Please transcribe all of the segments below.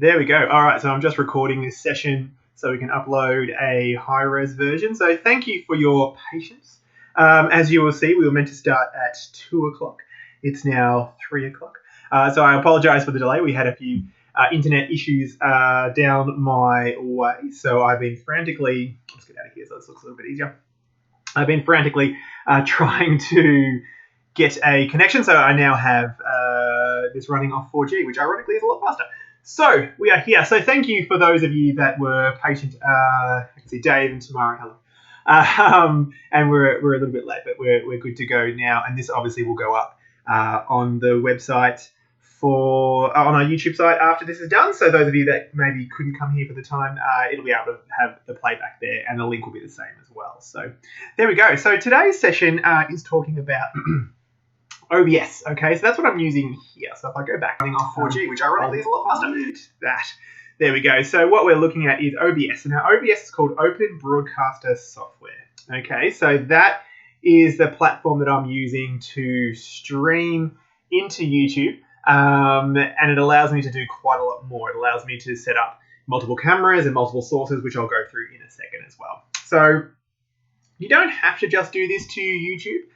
There we go. All right, so I'm just recording this session so we can upload a high-res version. So thank you for your patience. As you will see, we were meant to start at 2 o'clock. It's now 3 o'clock. So I apologize for the delay. We had a few internet issues down my way. So I've been frantically... Let's get out of here so this looks a little bit easier. I've been frantically trying to get a connection. So I now have this running off 4G, which ironically is a lot faster. So we are here. So thank you for those of you that were patient. I can see Dave and Tamara. Hello. And we're a little bit late, but we're good to go now. And this obviously will go up on the website on our YouTube site after this is done. So those of you that maybe couldn't come here for the time, it'll be able to have the playback there, and the link will be the same as well. So there we go. So today's session is talking about OBS, okay, so that's what I'm using here. So if I go back, running off 4G, which ironically is a lot faster. There we go. So what we're looking at is OBS. And now OBS is called Open Broadcaster Software. Okay, so that is the platform that I'm using to stream into YouTube. And it allows me to do quite a lot more. It allows me to set up multiple cameras and multiple sources, which I'll go through in a second as well. So you don't have to just do this to YouTube.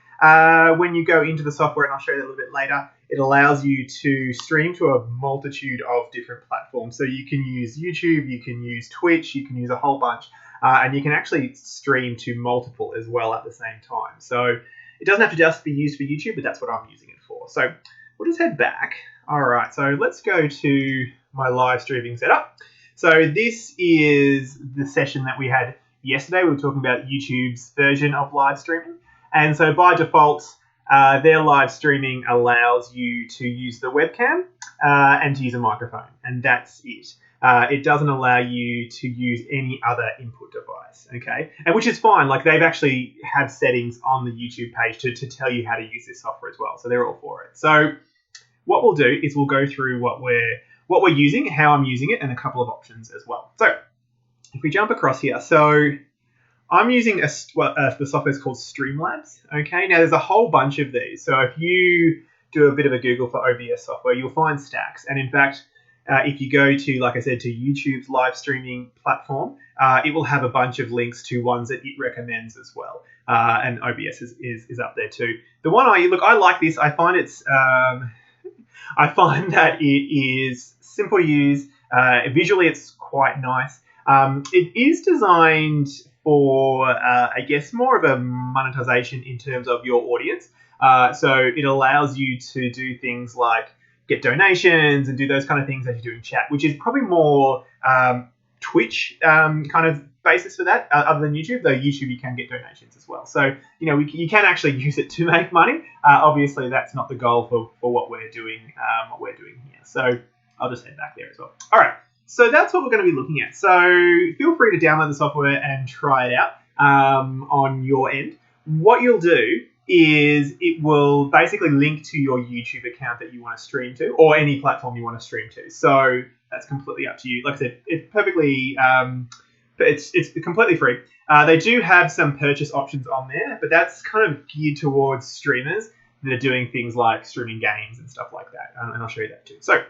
When you go into the software, and I'll show you that a little bit later, it allows you to stream to a multitude of different platforms. So you can use YouTube, you can use Twitch, you can use a whole bunch, and you can actually stream to multiple as well at the same time. So it doesn't have to just be used for YouTube, but that's what I'm using it for. So we'll just head back. All right, so let's go to my live streaming setup. So this is the session that we had yesterday. We were talking about YouTube's version of live streaming. And so by default, their live streaming allows you to use the webcam and to use a microphone, and that's it. It doesn't allow you to use any other input device, okay? And which is fine. Like, they've actually have settings on the YouTube page to tell you how to use this software as well. So they're all for it. So what we'll do is we'll go through what we're using, how I'm using it, and a couple of options as well. So if we jump across here, so I'm using the software is called Streamlabs. Okay, now there's a whole bunch of these. So if you do a bit of a Google for OBS software, you'll find stacks. And in fact, if you go to, like I said, to YouTube's live streaming platform, it will have a bunch of links to ones that it recommends as well. And OBS is up there too. The one I like this. I find it's I find that it is simple to use. Visually, it's quite nice. It is designed for, I guess, more of a monetization in terms of your audience. So it allows you to do things like get donations and do those kind of things as you're doing chat, which is probably more Twitch kind of basis for that, other than YouTube. Though YouTube, you can get donations as well. So, you can actually use it to make money. Obviously, that's not the goal for what we're doing here. So I'll just head back there as well. All right. So that's what we're going to be looking at. So feel free to download the software and try it out on your end. What you'll do is it will basically link to your YouTube account that you want to stream to, or any platform you want to stream to. So that's completely up to you. Like I said, it's perfectly, it's completely free. They do have some purchase options on there, but that's kind of geared towards streamers that are doing things like streaming games and stuff like that. And I'll show you that too. So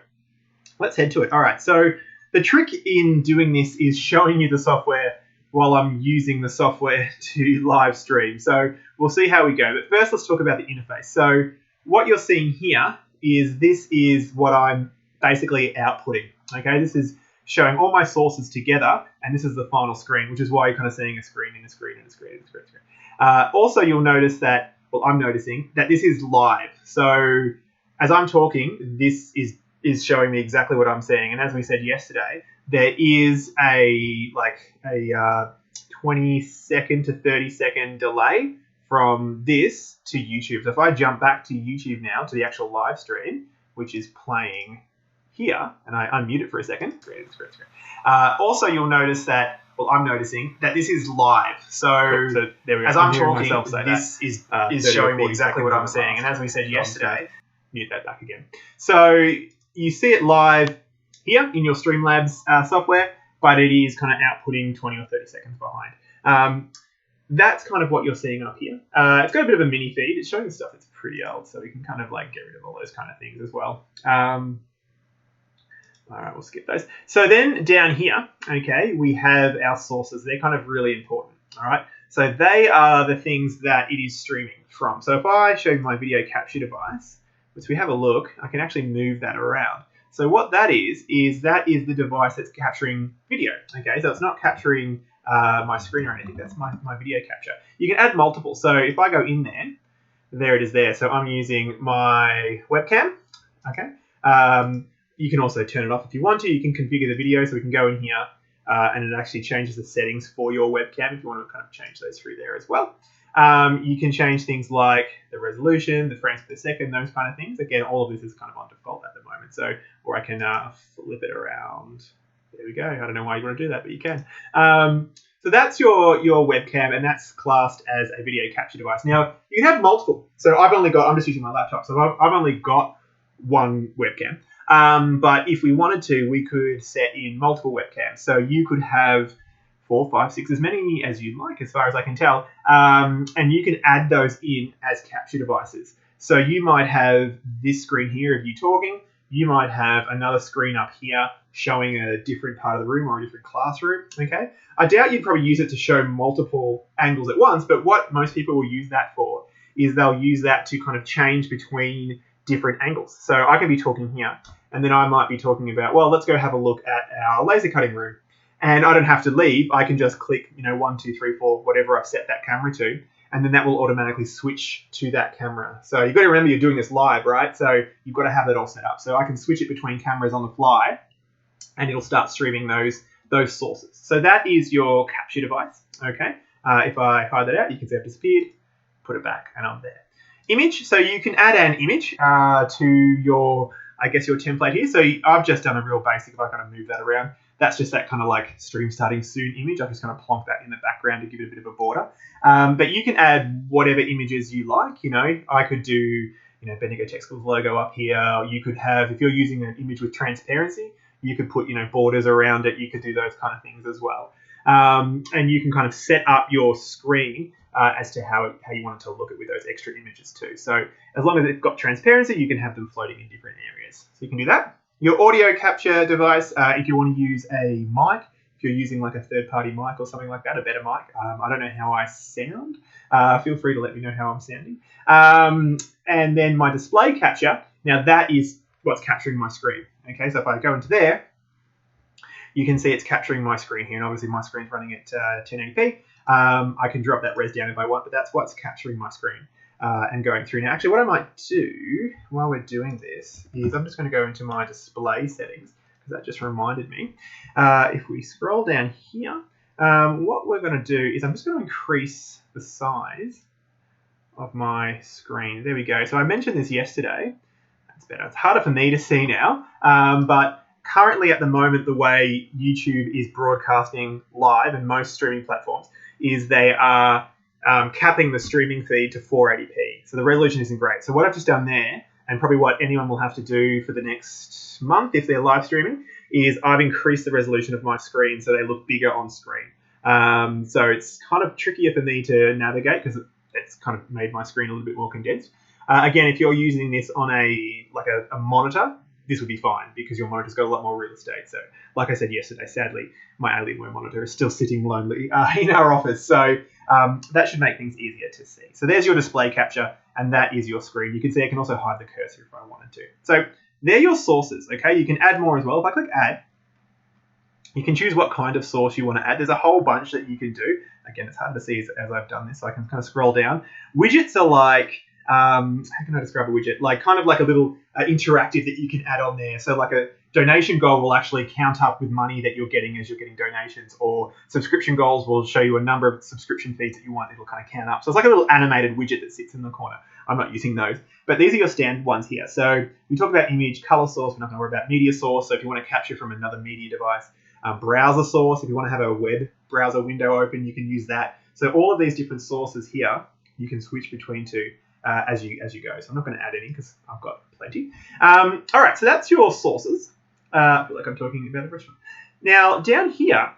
let's head to it. All right. So the trick in doing this is showing you the software while I'm using the software to live stream. So we'll see how we go. But first, let's talk about the interface. So what you're seeing here is this is what I'm basically outputting. Okay, this is showing all my sources together, and this is the final screen, which is why you're kind of seeing a screen and a screen and a screen and a screen. Also, you'll notice that, well, I'm noticing that this is live. So as I'm talking, this is showing me exactly what I'm saying. And as we said yesterday, there is a 20-second to 30-second delay from this to YouTube. So if I jump back to YouTube now, to the actual live stream, which is playing here, and I unmute it for a second. Also, you'll notice that, well, I'm noticing that this is live. So there we go. As I'm talking, this is showing me exactly what I'm saying. And as we said yesterday, mute that back again. So you see it live here in your Streamlabs software, but it is kind of outputting 20 or 30 seconds behind. That's kind of what you're seeing up here. It's got a bit of a mini feed. It's showing stuff that's pretty old, so we can kind of like get rid of all those kind of things as well. All right, we'll skip those. So then down here, okay, we have our sources. They're kind of really important, all right? So they are the things that it is streaming from. So if I show you my video capture device, which we have a look, I can actually move that around. So what that is that is the device that's capturing video, okay? So it's not capturing my screen or anything. That's my video capture. You can add multiple. So if I go in there it is there. So I'm using my webcam, okay? You can also turn it off if you want to. You can configure the video, so we can go in here and it actually changes the settings for your webcam if you want to kind of change those through there as well. You can change things like the resolution, the frames per second, those kind of things. Again, all of this is kind of on default at the moment. So, or I can flip it around. There we go. I don't know why you want to do that, but you can. So that's your webcam, and that's classed as a video capture device. Now, you can have multiple. So I'm just using my laptop, so I've only got one webcam. But if we wanted to, we could set in multiple webcams. So you could have 4, 5, 6, as many as you like, as far as I can tell. And you can add those in as capture devices. So you might have this screen here of you talking. You might have another screen up here showing a different part of the room or a different classroom, okay? I doubt you'd probably use it to show multiple angles at once, but what most people will use that for is they'll use that to kind of change between different angles. So I can be talking here, and then I might be talking about, well, let's go have a look at our laser cutting room. And I don't have to leave. I can just click, 1, 2, 3, 4, whatever I've set that camera to, and then that will automatically switch to that camera. So you've got to remember you're doing this live, right? So you've got to have that all set up. So I can switch it between cameras on the fly, and it'll start streaming those sources. So that is your capture device, okay? If I hide that out, you can see I've disappeared, put it back, and I'm there. Image, so you can add an image to your template here. So I've just done a real basic, if I kind of move that around, that's just that kind of like stream starting soon image. I've just kind of plonked that in the background to give it a bit of a border. But you can add whatever images you like. I could do, Bendigo Tech School's logo up here. You could have, if you're using an image with transparency, you could put, borders around it. You could do those kind of things as well. And you can kind of set up your screen as to how you want it to look at with those extra images too. So as long as it's got transparency, you can have them floating in different areas. So you can do that. Your audio capture device, if you want to use a mic, if you're using like a third-party mic or something like that, a better mic. I don't know how I sound. Feel free to let me know how I'm sounding. And then my display capture, now that is what's capturing my screen. Okay, so if I go into there, you can see it's capturing my screen here, and obviously my screen's running at 1080p. I can drop that res down if I want, but that's what's capturing my screen and going through. Now, actually, what I might do while we're doing this is I'm just going to go into my display settings, because that just reminded me. If we scroll down here, what we're going to do is I'm just going to increase the size of my screen. There we go. So I mentioned this yesterday. That's better. It's harder for me to see now, but currently at the moment, the way YouTube is broadcasting live and most streaming platforms is they are capping the streaming feed to 480p. So the resolution isn't great. So what I've just done there, and probably what anyone will have to do for the next month if they're live streaming, is I've increased the resolution of my screen so they look bigger on screen. So it's kind of trickier for me to navigate because it's kind of made my screen a little bit more condensed. Again, if you're using this on a monitor, this would be fine because your monitor's got a lot more real estate. So like I said yesterday, sadly, my Alienware monitor is still sitting lonely in our office. So that should make things easier to see. So there's your display capture, and that is your screen. You can see I can also hide the cursor if I wanted to. So they're your sources, okay? You can add more as well. If I click add, you can choose what kind of source you want to add. There's a whole bunch that you can do. Again, it's hard to see as I've done this, so I can kind of scroll down. Widgets are like, how can I describe a widget? Like kind of like a little interactive that you can add on there. So like a donation goal will actually count up with money that you're getting as you're getting donations, or subscription goals will show you a number of subscription feeds that you want. It'll kind of count up. So it's like a little animated widget that sits in the corner. I'm not using those, but these are your standard ones here. So we talk about image, color source. We're not going to worry about media source. So if you want to capture from another media device, browser source. If you want to have a web browser window open, you can use that. So all of these different sources here, you can switch between two as you go. So I'm not going to add any because I've got plenty. All right, so that's your sources. I feel like I'm talking about a restaurant. Now down here,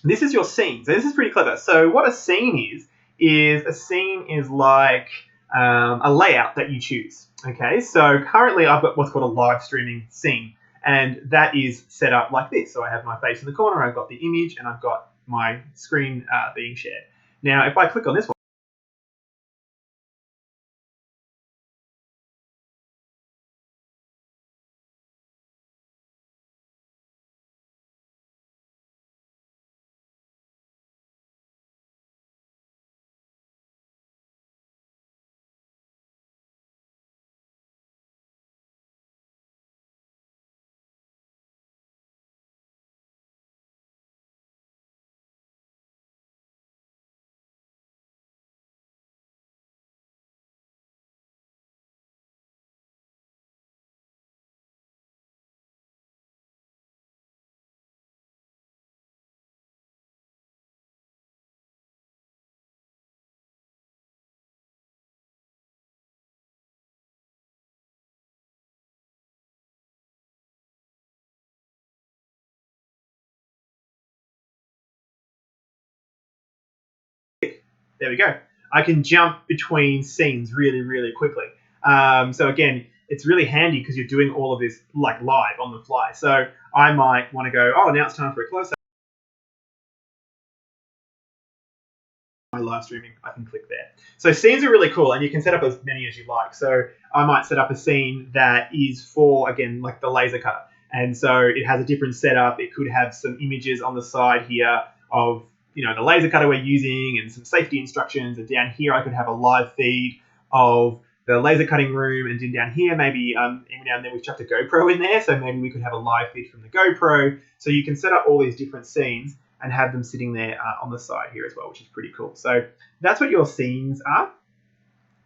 this is your scene. So this is pretty clever. So what a scene is like a layout that you choose. Okay, so currently I've got what's called a live streaming scene. And that is set up like this. So I have my face in the corner, I've got the image, and I've got my screen being shared. Now, if I click on this one, there we go. I can jump between scenes really, really quickly. So again, it's really handy because you're doing all of this like live on the fly. So I might want to go, oh, now it's time for a close-up. My live streaming, I can click there. So scenes are really cool, and you can set up as many as you like. So I might set up a scene that is for, again, like the laser cutter. And so it has a different setup. It could have some images on the side here of, you know, the laser cutter we're using and some safety instructions. And down here, I could have a live feed of the laser cutting room. And then down here, maybe every now and then we've chucked a GoPro in there. So maybe we could have a live feed from the GoPro. So you can set up all these different scenes and have them sitting there on the side here as well, which is pretty cool. So that's what your scenes are.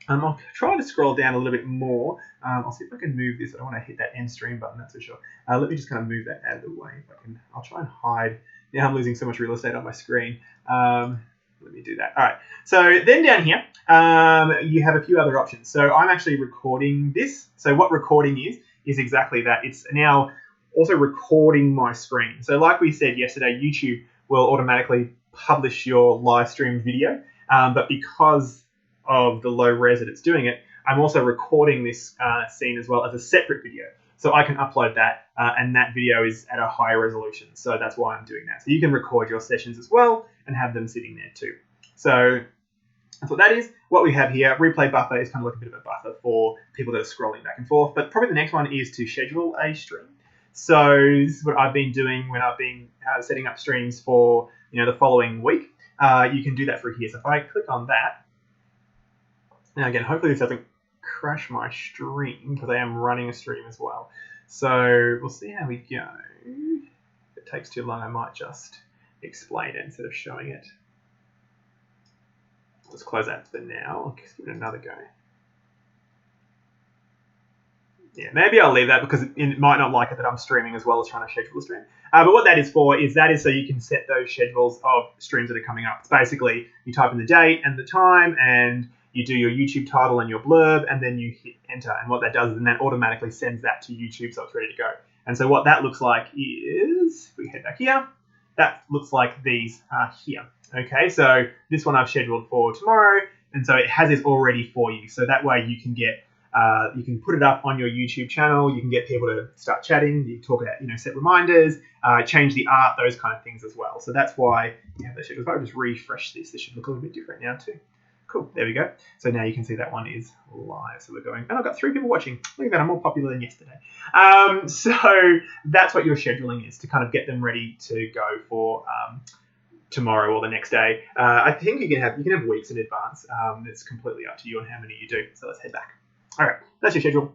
I'll try to scroll down a little bit more. I'll see if I can move this. I don't want to hit that end stream button, that's for sure. Let me just kind of move that out of the way. If I can, I'll try and hide. Now I'm losing so much real estate on my screen. Let me do that. All right. So then down here, you have a few other options. So I'm actually recording this. So what recording is exactly that. It's now also recording my screen. So like we said yesterday, YouTube will automatically publish your live streamed video. But because of the low res that it's doing it, I'm also recording this scene as well as a separate video. So I can upload that, and that video is at a higher resolution. So that's why I'm doing that. So you can record your sessions as well and have them sitting there too. So that's what that is. What we have here, replay buffer is kind of like a bit of a buffer for people that are scrolling back and forth. But probably the next one is to schedule a stream. So this is what I've been doing when I've been setting up streams for, you know, the following week. You can do that through here. So if I click on that, now again, hopefully this doesn't crash my stream because I am running a stream as well. So we'll see how we go. If it takes too long, I might just explain it instead of showing it. Let's close that for now. I'll just give it another go. Yeah, maybe I'll leave that because it might not like it that I'm streaming as well as trying to schedule a stream. But what that is for is so you can set those schedules of streams that are coming up. It's basically you type in the date and the time and you do your YouTube title and your blurb and then you hit enter. And what that does is then that automatically sends that to YouTube so it's ready to go. And so what that looks like is, if we head back here, that looks like these here. Okay, so this one I've scheduled for tomorrow. And so it has this already for you. So that way you can get you can put it up on your YouTube channel. You can get people to start chatting. You talk about, you know, set reminders, change the art, those kind of things as well. So that's why you have those schedules. If I just refresh this, this should look a little bit different now too. Cool, there we go. So now you can see that one is live. So we're going, and I've got 3 people watching. Look at that, I'm more popular than yesterday. So that's what your scheduling is, to kind of get them ready to go for tomorrow or the next day. I think you can have weeks in advance. It's completely up to you on how many you do. So let's head back. All right, that's your schedule.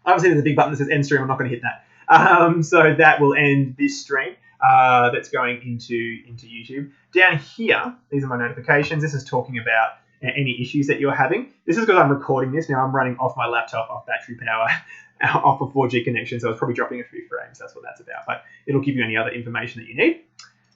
Obviously, there's a big button that says end stream. I'm not going to hit that. So that will end this stream that's going into YouTube. Down here, these are my notifications. This is talking about any issues that you're having. This is because I'm recording this. Now I'm running off my laptop, off battery power, off a 4G connection. So it's probably dropping a few frames. That's what that's about. But it'll give you any other information that you need.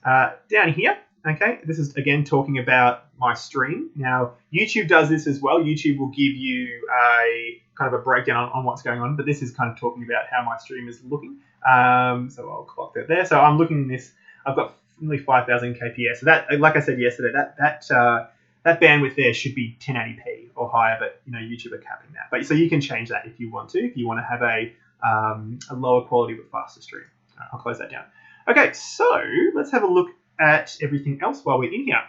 Down here, okay, this is again talking about my stream. Now, YouTube does this as well. YouTube will give you a kind of a breakdown on what's going on, but this is kind of talking about how my stream is looking. So I'll clock that there. So I'm looking at this. I've got nearly 5,000 kps. So that, like I said yesterday, that bandwidth there should be 1080p or higher, but you know YouTube are capping that. But so you can change that if you want to. If you want to have a a lower quality but faster stream. Right, I'll close that down. Okay, so let's have a look at everything else while we're in here.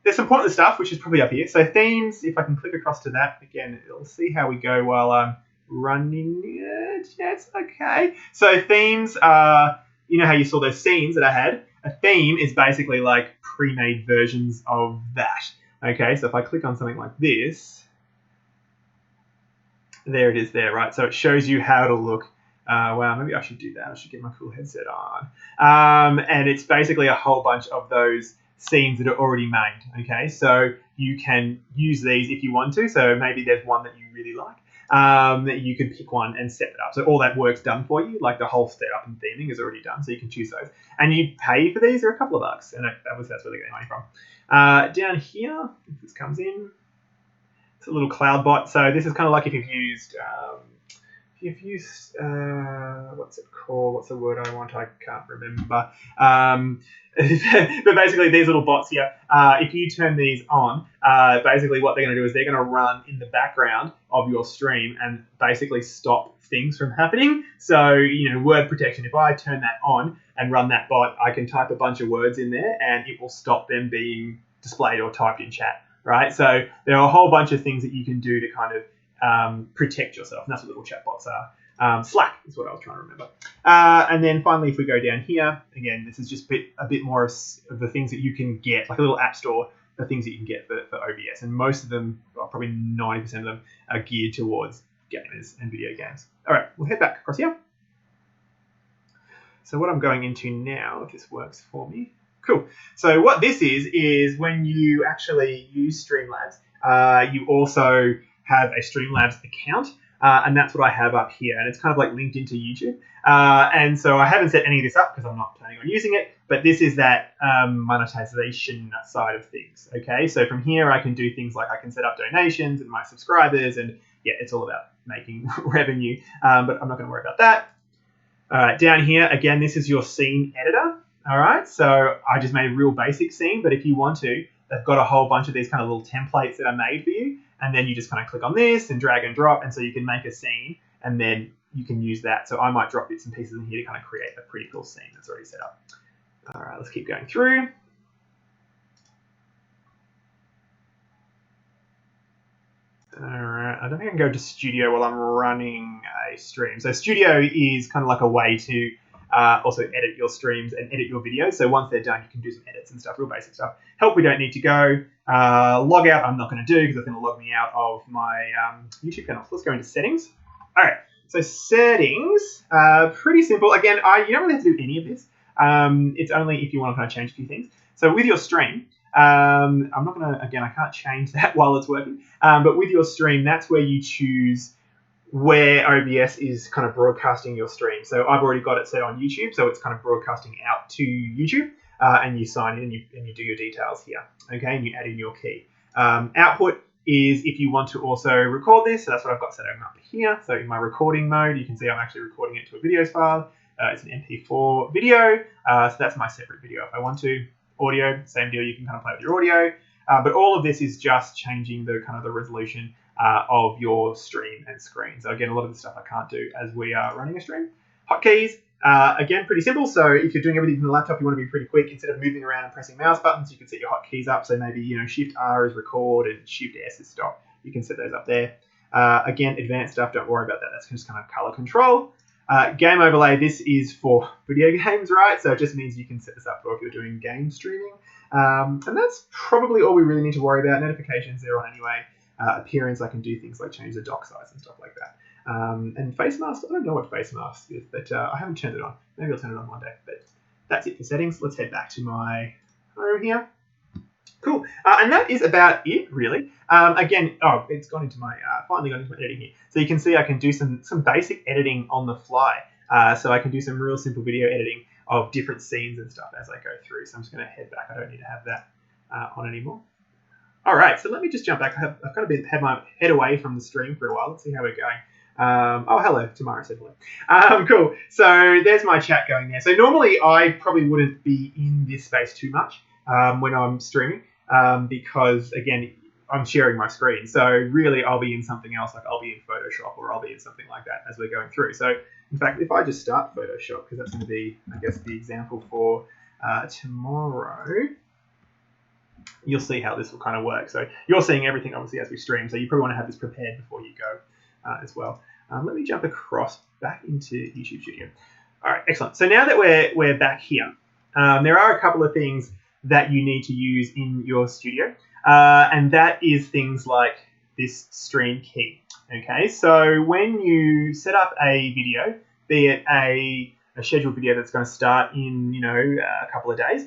There's some pointless stuff, which is probably up here. So themes, if I can click across to that, again, it'll see how we go while I'm running it. Yeah, it's okay. So themes are, you know how you saw those scenes that I had? A theme is basically like pre-made versions of that. Okay, so if I click on something like this, there it is there, right? So it shows you how to look. Wow, maybe I should do that. I should get my full headset on. And it's basically a whole bunch of those scenes that are already made. Okay, so you can use these if you want to. So maybe there's one that you really like. You can pick one and set it up. So all that work's done for you. Like the whole setup and theming is already done. So you can choose those. And you pay for these. They're a couple of bucks. And that's where they're getting money from. Down here, if this comes in, it's a little cloud bot. So this is kind of like if you've used... what's it called? What's the word I want? I can't remember. But basically, these little bots here, if you turn these on, basically what they're going to do is they're going to run in the background of your stream and basically stop things from happening. So, word protection. If I turn that on and run that bot, I can type a bunch of words in there and it will stop them being displayed or typed in chat, right? So there are a whole bunch of things that you can do to kind of protect yourself, and that's what little chatbots are. Slack is what I was trying to remember. And then finally, if we go down here, again, this is just a bit more of the things that you can get, like a little app store, the things that you can get for OBS. And most of them, well, probably 90% of them, are geared towards gamers and video games. All right, we'll head back across here. So what I'm going into now, if this works for me. Cool. So what this is when you actually use Streamlabs, you also have a Streamlabs account, and that's what I have up here, and it's kind of like linked into YouTube. And so I haven't set any of this up because I'm not planning on using it, but this is that monetization side of things. Okay, so from here I can do things like I can set up donations and my subscribers, and yeah, it's all about making revenue, but I'm not going to worry about that. All right, down here, again, this is your scene editor. All right, so I just made a real basic scene, but if you want to, they've got a whole bunch of these kind of little templates that are made for you, and then you just kind of click on this and drag and drop, and so you can make a scene, and then you can use that. So I might drop bits and pieces in here to kind of create a pretty cool scene that's already set up. All right, let's keep going through. All right, I don't think I can go to Studio while I'm running a stream. So Studio is kind of like a way to also edit your streams and edit your videos. So once they're done, you can do some edits and stuff, real basic stuff. Help, we don't need to go. Log out, I'm not going to do because it's going to log me out of my YouTube channel. So let's go into settings. All right, so settings, pretty simple. Again, you don't really have to do any of this. It's only if you want to kind of change a few things. So with your stream, I'm not going to, again, I can't change that while it's working. But with your stream, that's where you choose where OBS is kind of broadcasting your stream. So I've already got it set on YouTube, so it's kind of broadcasting out to YouTube, and you sign in and you do your details here, okay, and you add in your key. Output is if you want to also record this, so that's what I've got set up here. So in my recording mode, you can see I'm actually recording it to a videos file. It's an MP4 video, so that's my separate video. If I want to, audio, same deal, you can kind of play with your audio, but all of this is just changing the kind of the resolution of your stream and screen. So again, a lot of the stuff I can't do as we are running a stream. Hotkeys, again, pretty simple. So if you're doing everything from the laptop, you want to be pretty quick. Instead of moving around and pressing mouse buttons, you can set your hotkeys up. So maybe, Shift R is record and Shift S is stop. You can set those up there. Again, advanced stuff, don't worry about that. That's just kind of color control. Game overlay, this is for video games, right? So it just means you can set this up for if you're doing game streaming. And that's probably all we really need to worry about. Notifications, they're on anyway. Appearance, I can do things like change the dock size and stuff like that. And face mask, I don't know what face mask is, but I haven't turned it on. Maybe I'll turn it on one day. But that's it for settings. Let's head back to my home here. Cool. And that is about it, really. Again, it's gone into my, finally gone into my editing here. So you can see I can do some basic editing on the fly. So I can do some real simple video editing of different scenes and stuff as I go through. So I'm just going to head back. I don't need to have that on anymore. All right, so let me just jump back. I've kind of had my head away from the stream for a while. Let's see how we're going. Oh, hello. Tamara said hello. Cool. So there's my chat going there. So normally I probably wouldn't be in this space too much when I'm streaming because, again, I'm sharing my screen. So really, I'll be in something else, like I'll be in Photoshop or I'll be in something like that as we're going through. So in fact, if I just start Photoshop, because that's going to be, I guess, the example for tomorrow, you'll see how this will kind of work. So you're seeing everything obviously as we stream, so you probably want to have this prepared before you go as well. Let me jump across back into YouTube Studio. All right, excellent. So now that we're back here, there are a couple of things that you need to use in your studio, and that is things like this stream key. Okay, so when you set up a video, be it a scheduled video that's going to start in a couple of days,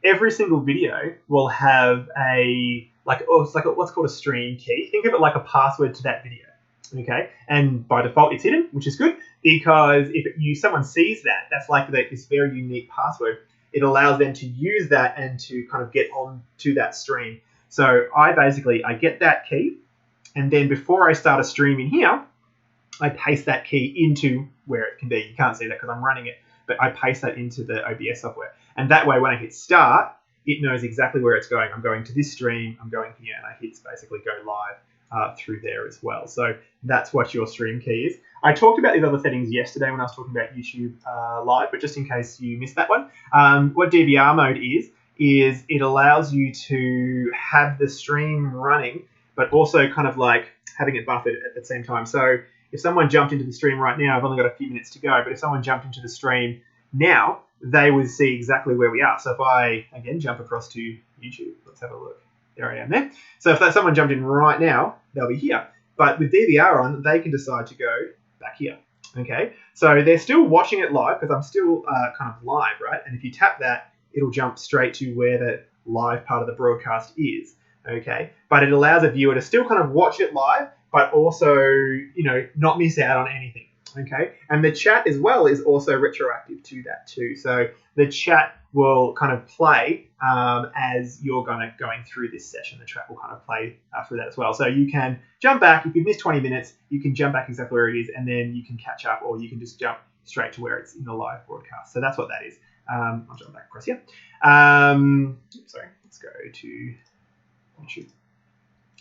every single video will have it's like what's called a stream key. Think of it like a password to that video. Okay, and by default it's hidden, which is good, because if someone sees that, that's like this very unique password. It allows them to use that and to kind of get on to that stream. So I get that key, and then before I start a stream in here, I paste that key into where it can be. You can't see that because I'm running it, but I paste that into the OBS software. And that way, when I hit start, it knows exactly where it's going. I'm going to this stream, I'm going here, and I hit basically go live through there as well. So that's what your stream key is. I talked about these other settings yesterday when I was talking about YouTube Live, but just in case you missed that one, what DVR mode is it allows you to have the stream running, but also kind of like having it buffered at the same time. So if someone jumped into the stream right now, I've only got a few minutes to go, but if someone jumped into the stream now, they would see exactly where we are. So if I, again, jump across to YouTube, let's have a look. There I am there. So if someone jumped in right now, they'll be here. But with DVR on, they can decide to go back here. Okay, so they're still watching it live because I'm still kind of live, right? And if you tap that, it'll jump straight to where the live part of the broadcast is. Okay, but it allows a viewer to still kind of watch it live, but also, not miss out on anything. Okay, and the chat as well is also retroactive to that too. So the chat will kind of play as you're going through this session. The chat will kind of play through that as well. So you can jump back. If you've missed 20 minutes, you can jump back exactly where it is, and then you can catch up, or you can just jump straight to where it's in the live broadcast. So that's what that is. I'll jump back across here. Sorry, let's go to YouTube.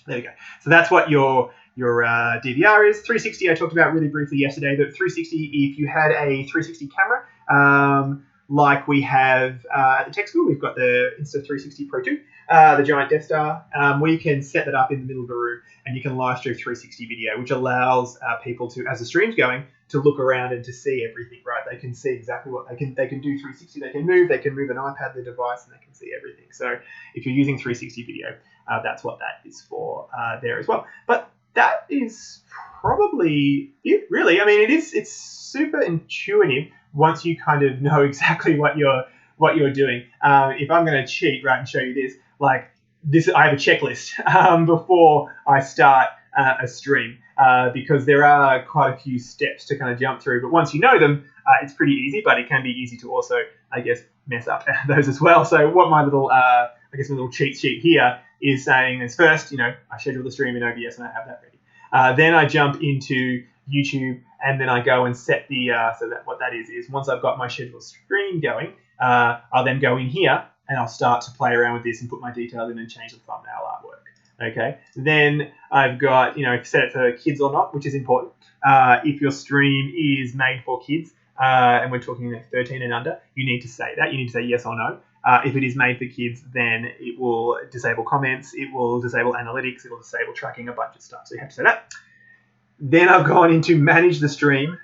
There we go. So that's what your DVR is. 360 I talked about really briefly yesterday. But 360, if you had a 360 camera, like we have at the tech school, we've got the Insta360 Pro 2, the giant Death Star. We can set that up in the middle of the room, and you can live stream 360 video, which allows people to, as the stream's going, to look around and to see everything, right? They can see exactly what they can do 360. They can move an iPad, their device, and they can see everything. So if you're using 360 video, that's what that is for there as well. But that is probably it, really. I mean, it's super intuitive once you kind of know exactly what you're doing. If I'm going to cheat, right, and show you this, like this, I have a checklist before I start a stream because there are quite a few steps to kind of jump through. But once you know them, it's pretty easy. But it can be easy to also, I guess, mess up those as well. So what my little, my little cheat sheet here is saying is first, I schedule the stream in OBS and I have that ready. Then I jump into YouTube, and then I go and set the, so that what that is once I've got my scheduled stream going, I'll then go in here and I'll start to play around with this and put my details in and change the thumbnail artwork. Okay. Then I've got, set it for kids or not, which is important. If your stream is made for kids, and we're talking 13 and under, you need to say that. You need to say yes or no. If it is made for kids, then it will disable comments, it will disable analytics, it will disable tracking, a bunch of stuff. So you have to say that. Then I've gone into manage the stream,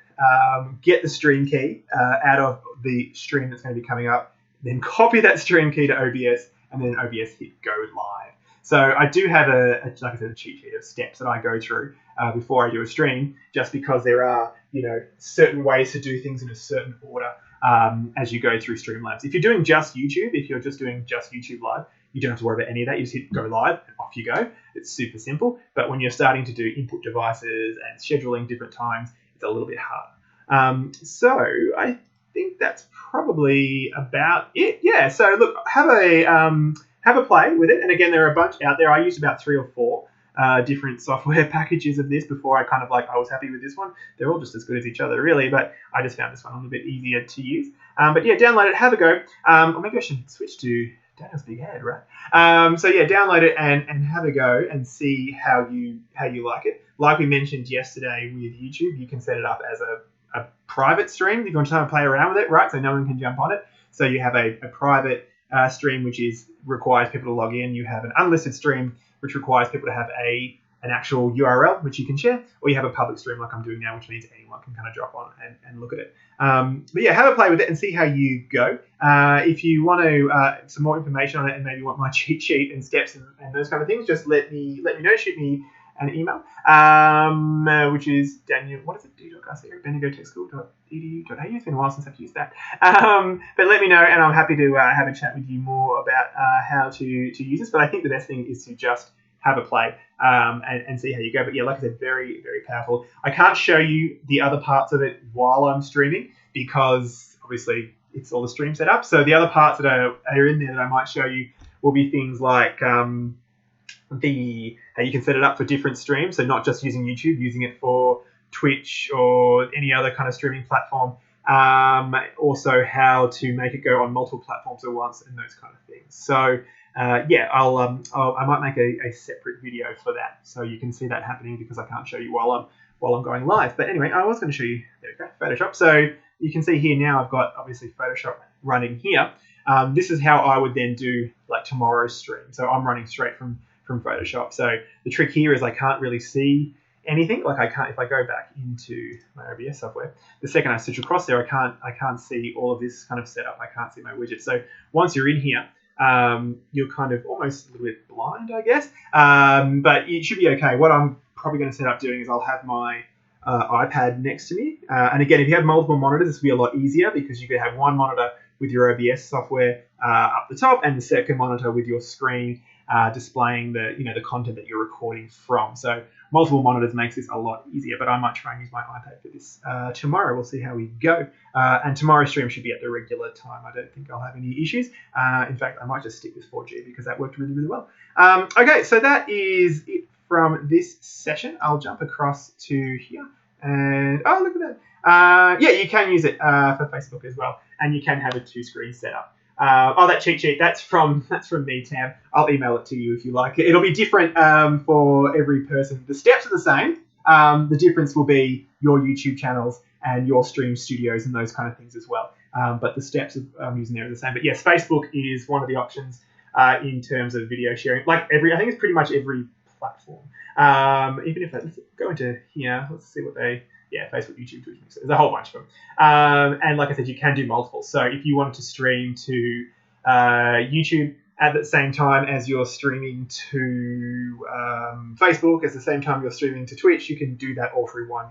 get the stream key out of the stream that's going to be coming up, then copy that stream key to OBS, and then OBS hit go live. So I do have like I said, a cheat sheet of steps that I go through before I do a stream, just because there are, certain ways to do things in a certain order as you go through Streamlabs. If you're doing just YouTube, if you're just doing just YouTube Live, you don't have to worry about any of that. You just hit go live and off you go. It's super simple. But when you're starting to do input devices and scheduling different times, it's a little bit harder. So I think that's probably about it. Yeah. So look, have a play with it. And again, there are a bunch out there. I used about 3 or 4 different software packages of this before I I was happy with this one. They're all just as good as each other, really, but I just found this one a little bit easier to use. But yeah, download it, have a go. Or maybe I should switch to Daniel's big head, right? So yeah, download it and have a go and see how you like it. Like we mentioned yesterday with YouTube, you can set it up as a private stream if you want to play around with it, right? So no one can jump on it. So you have a private stream which requires people to log in. You have an unlisted stream which requires people to have an actual URL which you can share, or you have a public stream like I'm doing now, which means anyone can kind of drop on and look at it. But yeah, have a play with it and see how you go. If you want to some more information on it and maybe want my cheat sheet and steps and those kind of things, just let me know. Shoot me an email, which is Daniel. What is it? d.garcia@bendigotechschool.edu.au. It's been a while since I've used that. But let me know, and I'm happy to have a chat with you more about how to use this. But I think the best thing is to just have a play and see how you go. But yeah, like I said, very, very powerful. I can't show you the other parts of it while I'm streaming because obviously it's all the stream set up. So the other parts that are in there that I might show you will be things like how you can set it up for different streams. So not just using YouTube, using it for Twitch or any other kind of streaming platform. Also how to make it go on multiple platforms at once and those kind of things. So yeah, I might make a separate video for that, so you can see that happening because I can't show you while I'm going live. But anyway, I was going to show you, there we go, Photoshop. So you can see here now I've got obviously Photoshop running here. This is how I would then do like tomorrow's stream. So I'm running straight from Photoshop. So the trick here is I can't really see anything. Like I can't, if I go back into my OBS software, the second I switch across there, I can't see all of this kind of setup. I can't see my widget. So once you're in here, you're kind of almost a little bit blind, I guess, but it should be okay. What I'm probably going to set up doing is I'll have my iPad next to me, and again, if you have multiple monitors, this will be a lot easier because you could have one monitor with your OBS software up the top and the second monitor with your screen displaying the content that you're recording from. So multiple monitors makes this a lot easier, but I might try and use my iPad for this tomorrow. We'll see how we go. And tomorrow's stream should be at the regular time. I don't think I'll have any issues. In fact, I might just stick with 4G because that worked really, really well. Okay, so that is it from this session. I'll jump across to here. And, oh, look at that. Yeah, you can use it for Facebook as well. And you can have a two-screen setup. That cheat sheet, that's from me, Tam. I'll email it to you if you like it. It'll be different for every person. The steps are the same. The difference will be your YouTube channels and your stream studios and those kind of things as well. But the steps I'm using there are the same. But yes, Facebook is one of the options in terms of video sharing. Like I think it's pretty much every platform. Even if let's go into here, let's see what Facebook, YouTube, Twitch, there's a whole bunch of them. And like I said, you can do multiple. So if you wanted to stream to YouTube at the same time as you're streaming to Facebook, at the same time you're streaming to Twitch, you can do that all through one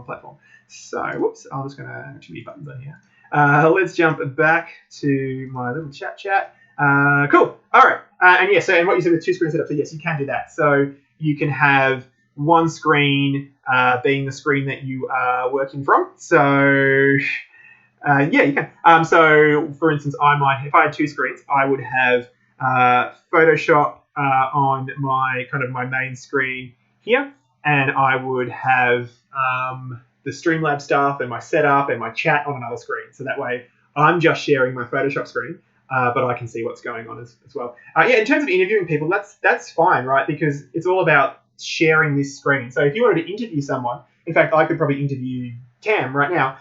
platform. So, whoops, I'm just going to have too many buttons on here. Let's jump back to my little chat. Cool. All right. And yeah, so and what you said with two screen setup, so yes, you can do that. So you can have one screen being the screen that you are working from. So yeah, you can. So for instance, if I had two screens, I would have Photoshop on my main screen here, and I would have the Streamlabs stuff and my setup and my chat on another screen. So that way I'm just sharing my Photoshop screen, but I can see what's going on as well. Yeah, in terms of interviewing people, that's fine, right? Because it's all about sharing this screen. So if you wanted to interview someone, in fact, I could probably interview Cam right now.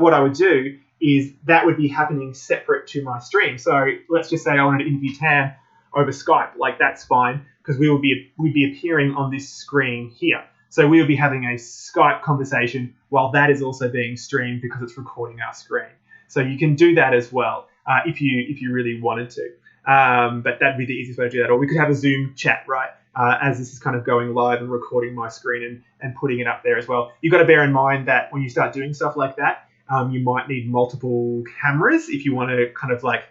What I would do is that would be happening separate to my stream. So let's just say I wanted to interview Tam over Skype. Like that's fine because we'd be appearing on this screen here. So we would be having a Skype conversation while that is also being streamed because it's recording our screen. So you can do that as well if you really wanted to. But that'd be the easiest way to do that. Or we could have a Zoom chat, right? As this is kind of going live and recording my screen and putting it up there as well. You've got to bear in mind that when you start doing stuff like that, you might need multiple cameras if you want to kind of like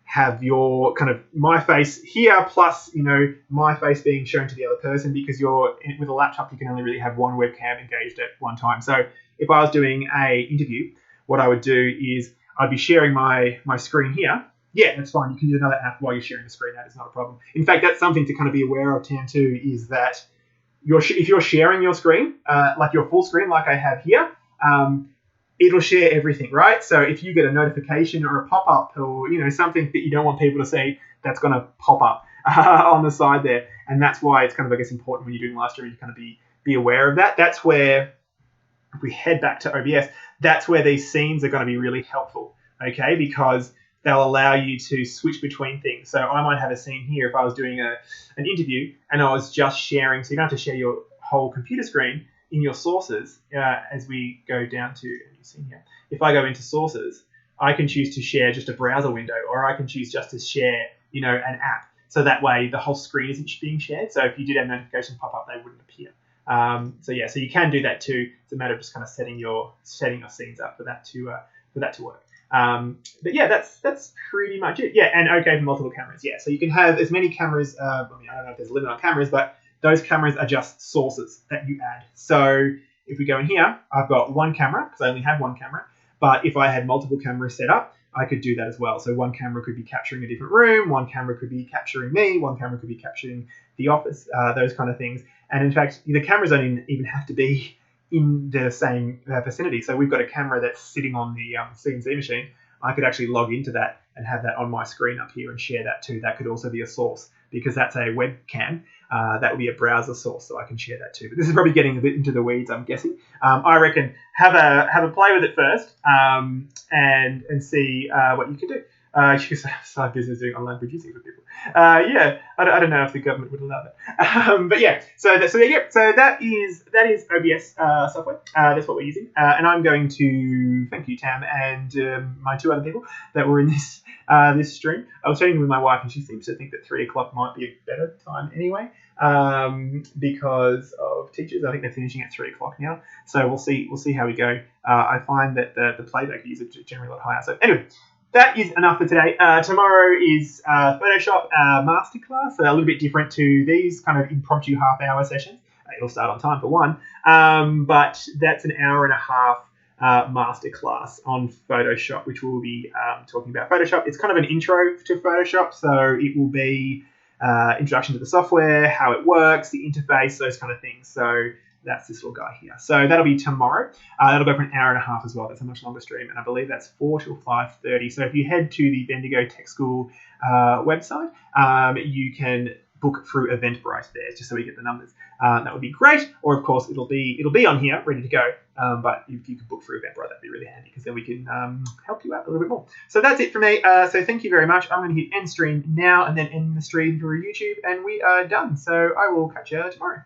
have your kind of my face here plus, my face being shown to the other person, because with a laptop, you can only really have one webcam engaged at one time. So if I was doing a interview, what I would do is I'd be sharing my screen here. Yeah, that's fine. You can use another app while you're sharing the screen. That is not a problem. In fact, that's something to kind of be aware of, Tam, too, is that if you're sharing your screen, like your full screen, like I have here, it'll share everything, right? So if you get a notification or a pop-up or, something that you don't want people to see, that's going to pop up on the side there. And that's why it's kind of, I guess, important when you're doing live streaming to kind of be aware of that. That's where, if we head back to OBS, that's where these scenes are going to be really helpful, okay? Because they'll allow you to switch between things. So I might have a scene here if I was doing an interview and I was just sharing, so you don't have to share your whole computer screen in your sources. As we go down to, you see here, if I go into sources, I can choose to share just a browser window, or I can choose just to share, an app. So that way the whole screen isn't being shared. So if you did have notifications pop up, they wouldn't appear. So you can do that too. It's a matter of just kind of setting your scenes up for that to work. But yeah, that's pretty much it. Yeah, and okay for multiple cameras. Yeah, so you can have as many cameras. I don't know if there's a limit on cameras, but those cameras are just sources that you add. So if we go in here, I've got one camera because I only have one camera. But if I had multiple cameras set up, I could do that as well. So one camera could be capturing a different room, one camera could be capturing me, one camera could be capturing the office, those kind of things. And in fact, the cameras don't even have to be in the same vicinity. So we've got a camera that's sitting on the CNC machine. I could actually log into that and have that on my screen up here and share that too. That could also be a source because that's a webcam. That would be a browser source, so I can share that too. But this is probably getting a bit into the weeds, I'm guessing. I reckon have a play with it first and see what you can do. You can start business doing online producing for people. I don't know if the government would allow that. But yeah, so there you go. So that is OBS software. That's what we're using. And I'm going to thank you, Tam, and my two other people that were in this stream. I was chatting with my wife, and she seems to think that 3 o'clock might be a better time anyway, because of teachers. I think they're finishing at 3 o'clock now. So we'll see how we go. I find that the playback is generally a lot higher. So anyway. That is enough for today. Tomorrow is Photoshop masterclass, a little bit different to these kind of impromptu half-hour sessions. It'll start on time for one, but that's an hour and a half masterclass on Photoshop, which we'll be talking about Photoshop. It's kind of an intro to Photoshop, so it will be introduction to the software, how it works, the interface, those kind of things. So that's this little guy here. So that'll be tomorrow. That'll go for an hour and a half as well. That's a much longer stream, and I believe that's 4 till 5:30. So if you head to the Bendigo Tech School website, you can book through Eventbrite there, just so we get the numbers. That would be great. Or of course, it'll be on here, ready to go. But if you could book through Eventbrite, that'd be really handy because then we can help you out a little bit more. So that's it for me. So thank you very much. I'm going to hit end stream now and then end the stream through YouTube, and we are done. So I will catch you tomorrow.